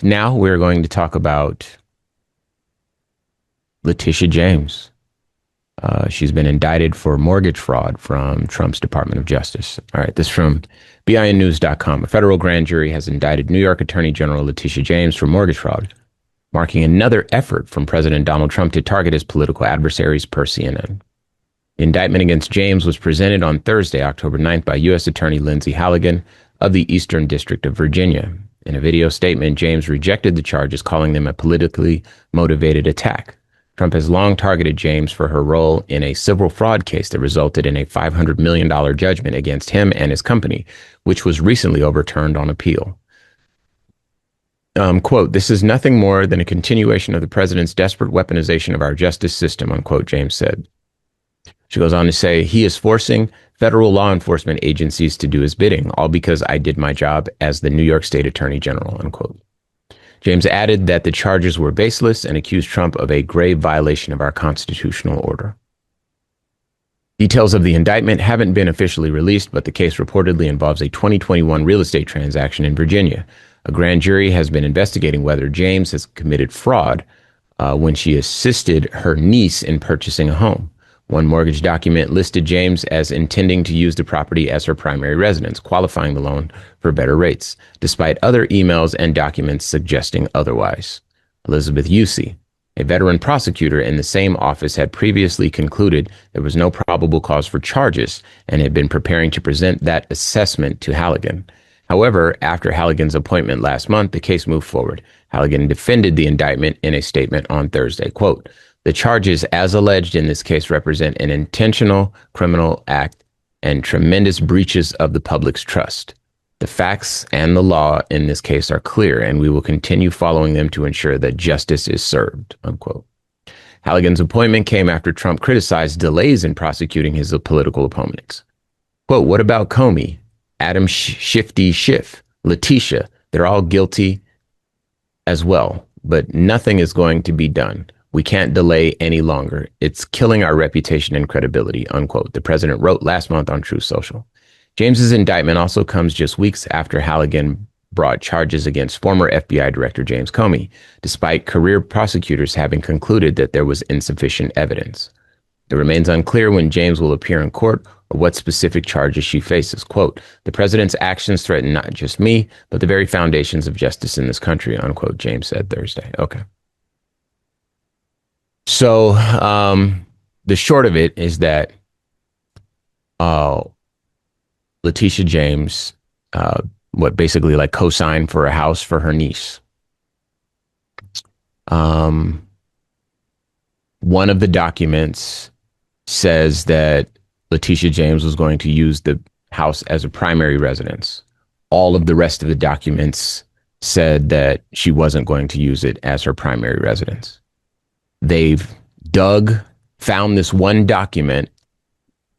now we're going to talk about Letitia James. She's been indicted for mortgage fraud from Trump's Department of Justice. All right, this from BINnews.com. A federal grand jury has indicted New York Attorney General Letitia James for mortgage fraud, marking another effort from President Donald Trump to target his political adversaries, per CNN. The indictment against James was presented on Thursday, October 9th, by U.S. Attorney Lindsay Halligan of the Eastern District of Virginia. In a video statement, James rejected the charges, calling them a politically motivated attack. Trump has long targeted James for her role in a civil fraud case that resulted in a $500 million judgment against him and his company, which was recently overturned on appeal. Quote, "This is nothing more than a continuation of the president's desperate weaponization of our justice system," unquote, James said. She goes on to say, "He is forcing federal law enforcement agencies to do his bidding, all because I did my job as the New York State Attorney General," unquote. James added that the charges were baseless and accused Trump of a grave violation of our constitutional order. Details of the indictment haven't been officially released, but the case reportedly involves a 2021 real estate transaction in Virginia. A grand jury has been investigating whether James has committed fraud when she assisted her niece in purchasing a home. One mortgage document listed James as intending to use the property as her primary residence, qualifying the loan for better rates, despite other emails and documents suggesting otherwise. Elizabeth Usey, a veteran prosecutor in the same office, had previously concluded there was no probable cause for charges and had been preparing to present that assessment to Halligan. However, after Halligan's appointment last month, the case moved forward. Halligan defended the indictment in a statement on Thursday. Quote, "The charges as alleged in this case represent an intentional criminal act and tremendous breaches of the public's trust. The facts and the law in this case are clear, and we will continue following them to ensure that justice is served," unquote. Halligan's appointment came after Trump criticized delays in prosecuting his political opponents. Quote, "What about Comey, Adam Shifty Schiff, Letitia? They're all guilty as well, but nothing is going to be done. We can't delay any longer. It's killing our reputation and credibility," unquote, the president wrote last month on Truth Social. James's indictment also comes just weeks after Halligan brought charges against former FBI Director James Comey, despite career prosecutors having concluded that there was insufficient evidence. It remains unclear when James will appear in court or what specific charges she faces. Quote, "The president's actions threaten not just me, but the very foundations of justice in this country," unquote, James said Thursday. Okay. So the short of it is that Letitia James, basically like co-signed for a house for her niece. One of the documents says that Letitia James was going to use the house as a primary residence. All of the rest of the documents said that she wasn't going to use it as her primary residence. They've found this one document,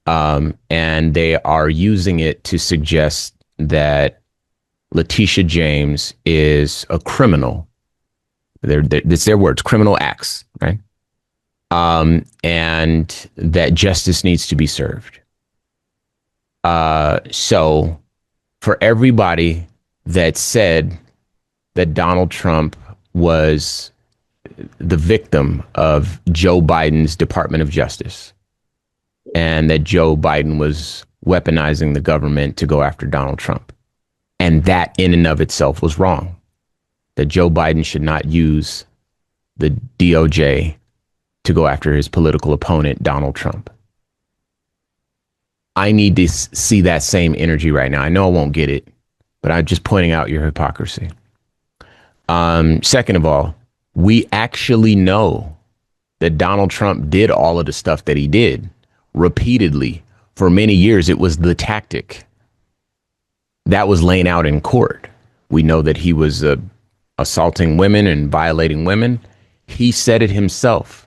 and they are using it to suggest that Letitia James is a criminal. It's their words, criminal acts, right? And that justice needs to be served. So for everybody that said that Donald Trump was the victim of Joe Biden's Department of Justice and that Joe Biden was weaponizing the government to go after Donald Trump, and that in and of itself was wrong, that Joe Biden should not use the DOJ to go after his political opponent, Donald Trump. I need to see that same energy right now. I know I won't get it, but I'm just pointing out your hypocrisy. Second of all, we actually know that Donald Trump did all of the stuff that he did repeatedly for many years. It was the tactic that was laying out in court. We know that he was assaulting women and violating women. He said it himself.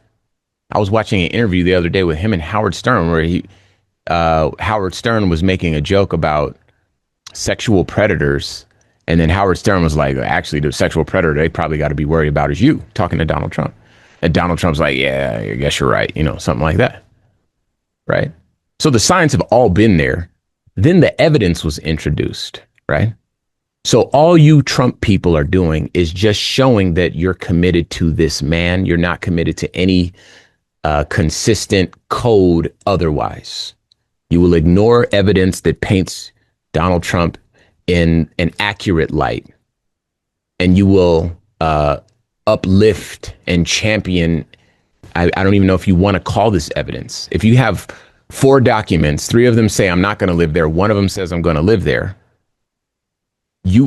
I was watching an interview the other day with him and Howard Stern, where Howard Stern was making a joke about sexual predators. And then Howard Stern was like, actually, the sexual predator they probably got to be worried about is you, talking to Donald Trump. And Donald Trump's like, yeah, I guess you're right. Something like that. Right. So the signs have all been there. Then the evidence was introduced. Right. So all you Trump people are doing is just showing that you're committed to this man. You're not committed to any consistent code otherwise. You will ignore evidence that paints Donald Trump in an accurate light, and you will uplift and champion. I don't even know if you want to call this evidence. If you have 4 documents, 3 of them say I'm not going to live there, 1 of them says I'm going to live there,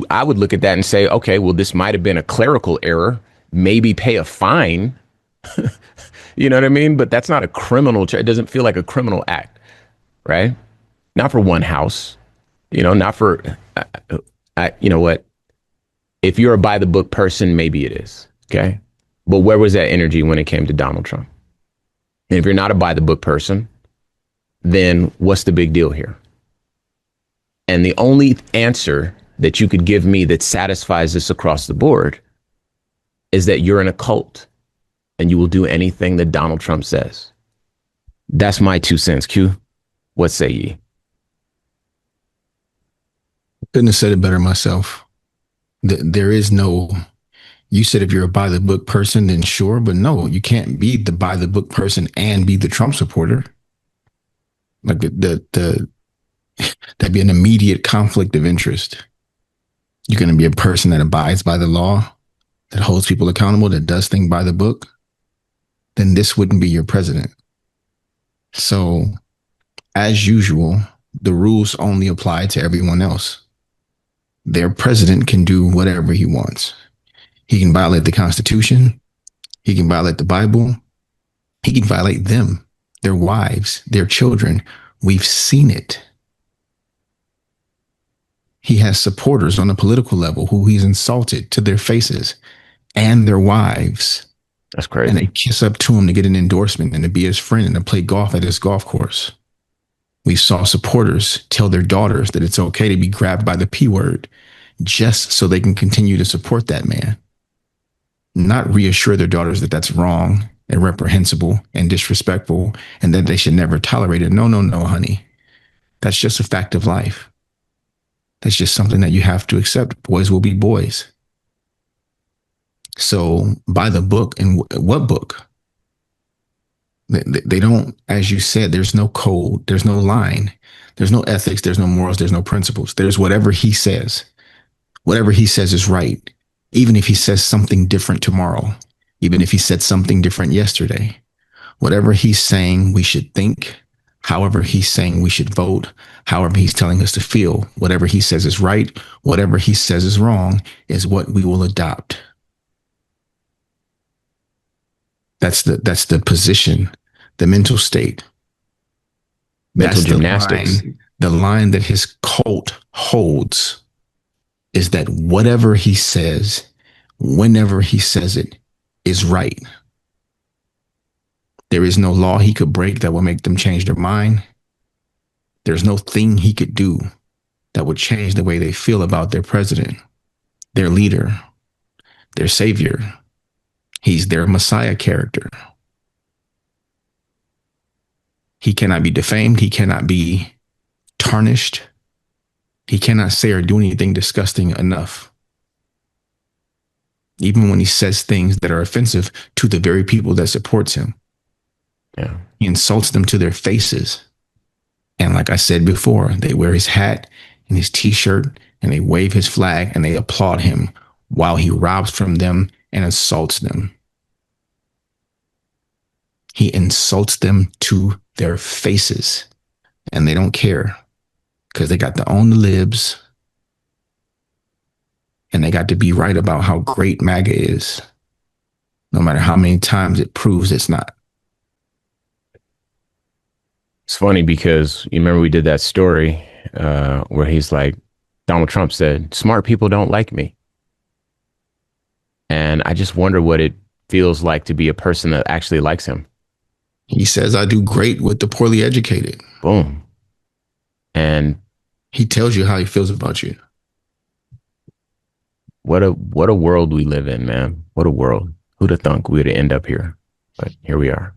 I would look at that and say, okay, well, this might have been a clerical error. Maybe pay a fine. You know what I mean? But that's not a criminal. It doesn't feel like a criminal act, right? Not for one house, not for, you know what? If you're a by the book person, maybe it is. Okay. But where was that energy when it came to Donald Trump? And if you're not a by the book person, then what's the big deal here? And the only answer that you could give me that satisfies this across the board is that you're in a cult and you will do anything that Donald Trump says. That's my 2 cents. Q, what say ye? Couldn't have said it better myself. There is no, you said if you're a by the book person, then sure, but no, you can't be the by the book person and be the Trump supporter. Like that'd be an immediate conflict of interest. You're going to be a person that abides by the law, that holds people accountable, that does things by the book, then this wouldn't be your president. So, as usual, the rules only apply to everyone else. Their president can do whatever he wants. He can violate the Constitution. He can violate the Bible. He can violate them, their wives, their children. We've seen it. He has supporters on a political level who he's insulted to their faces and their wives. That's crazy. And they kiss up to him to get an endorsement and to be his friend and to play golf at his golf course. We saw supporters tell their daughters that it's okay to be grabbed by the P word just so they can continue to support that man. Not reassure their daughters that that's wrong and reprehensible and disrespectful and that they should never tolerate it. No, honey. That's just a fact of life. That's just something that you have to accept. Boys will be boys. So by the book, and what book? They don't, as you said, there's no code, there's no line, there's no ethics, there's no morals, there's no principles. There's whatever he says. Whatever he says is right. Even if he says something different tomorrow, even if he said something different yesterday, whatever he's saying we should think, however he's saying we should vote, however he's telling us to feel, whatever he says is right, whatever he says is wrong, is what we will adopt. That's the position, the mental state. Mental gymnastics. The line that his cult holds is that whatever he says, whenever he says it, is right. There is no law he could break that will make them change their mind. There's no thing he could do that would change the way they feel about their president, their leader, their savior. He's their Messiah character. He cannot be defamed. He cannot be tarnished. He cannot say or do anything disgusting enough. Even when he says things that are offensive to the very people that supports him. Yeah. He insults them to their faces. And like I said before, they wear his hat and his t-shirt and they wave his flag and they applaud him while he robs from them and insults them. He insults them to their faces and they don't care because they got to own the libs and they got to be right about how great MAGA is, no matter how many times it proves it's not. It's funny because you remember we did that story where he's like, Donald Trump said, smart people don't like me. And I just wonder what it feels like to be a person that actually likes him. He says, I do great with the poorly educated. Boom. And he tells you how he feels about you. What a world we live in, man. What a world. Who'd have thunk we'd end up here? But here we are.